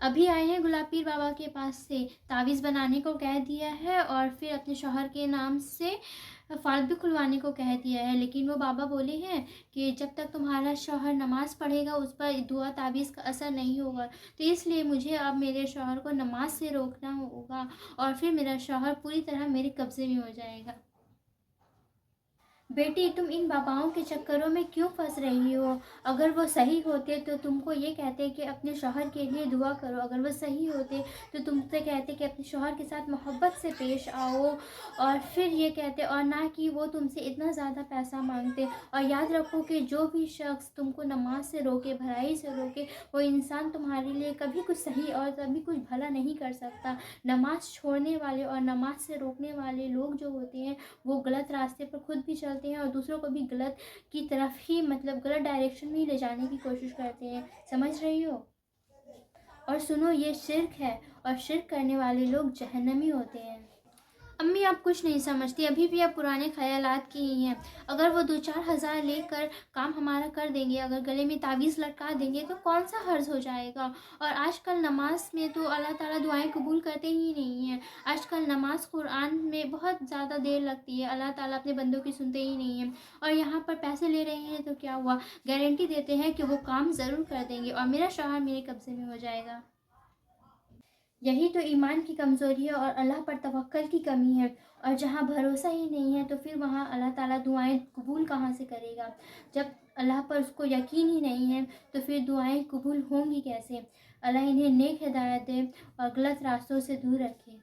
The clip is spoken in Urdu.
ابھی آئے ہیں گلاب پیر بابا کے پاس سے، تعویذ بنانے کو کہہ دیا ہے اور پھر اپنے شوہر کے نام سے فالٹ بھی کھلوانے کو کہہ دیا ہے، لیکن وہ بابا بولے ہیں کہ جب تک تمہارا شوہر نماز پڑھے گا اس پر دعا تعویذ کا اثر نہیں ہوگا، تو اس لیے مجھے اب میرے شوہر کو نماز سے روکنا ہوگا اور پھر میرا شوہر پوری طرح میرے قبضے میں ہو جائے گا۔ بیٹی تم ان باباؤں کے چکروں میں کیوں پھنس رہی ہو؟ اگر وہ صحیح ہوتے تو تم کو یہ کہتے کہ اپنے شوہر کے لیے دعا کرو، اگر وہ صحیح ہوتے تو تم سے کہتے کہ اپنے شوہر کے ساتھ محبت سے پیش آؤ، اور پھر یہ کہتے، اور نہ کہ وہ تم سے اتنا زیادہ پیسہ مانگتے۔ اور یاد رکھو کہ جو بھی شخص تم کو نماز سے روکے، بھلائی سے روکے، وہ انسان تمہارے لیے کبھی کچھ صحیح اور کبھی کچھ بھلا نہیں کر سکتا۔ نماز چھوڑنے والے اور نماز سے روکنے والے لوگ جو ہوتے ہیں وہ غلط راستے پر خود بھی چلتے ہیں اور دوسروں کو بھی غلط کی طرف ہی، مطلب غلط ڈائریکشن میں ہی لے جانے کی کوشش کرتے ہیں، سمجھ رہی ہو؟ اور سنو، یہ شرک ہے اور شرک کرنے والے لوگ جہنمی ہوتے ہیں۔ امی آپ کچھ نہیں سمجھتی، ابھی بھی آپ پرانے خیالات کی ہی ہیں۔ اگر وہ 2-4 ہزار لے کر کام ہمارا کر دیں گے، اگر گلے میں تعویذ لٹکا دیں گے تو کون سا حرض ہو جائے گا؟ اور آج کل نماز میں تو اللہ تعالیٰ دعائیں قبول کرتے ہی نہیں ہیں۔ آج کل نماز قرآن میں بہت زیادہ دیر لگتی ہے، اللہ تعالیٰ اپنے بندوں کی سنتے ہی نہیں ہیں، اور یہاں پر پیسے لے رہے ہیں تو کیا ہوا؟ گارنٹی دیتے ہیں کہ وہ کام ضرور کر دیں گے اور میرا شوہر میرے قبضے میں ہو جائے گا۔ یہی تو ایمان کی کمزوری ہے اور اللہ پر توکل کی کمی ہے، اور جہاں بھروسہ ہی نہیں ہے تو پھر وہاں اللہ تعالیٰ دعائیں قبول کہاں سے کرے گا؟ جب اللہ پر اس کو یقین ہی نہیں ہے تو پھر دعائیں قبول ہوں گی کیسے؟ اللہ انہیں نیک ہدایت دے اور غلط راستوں سے دور رکھے۔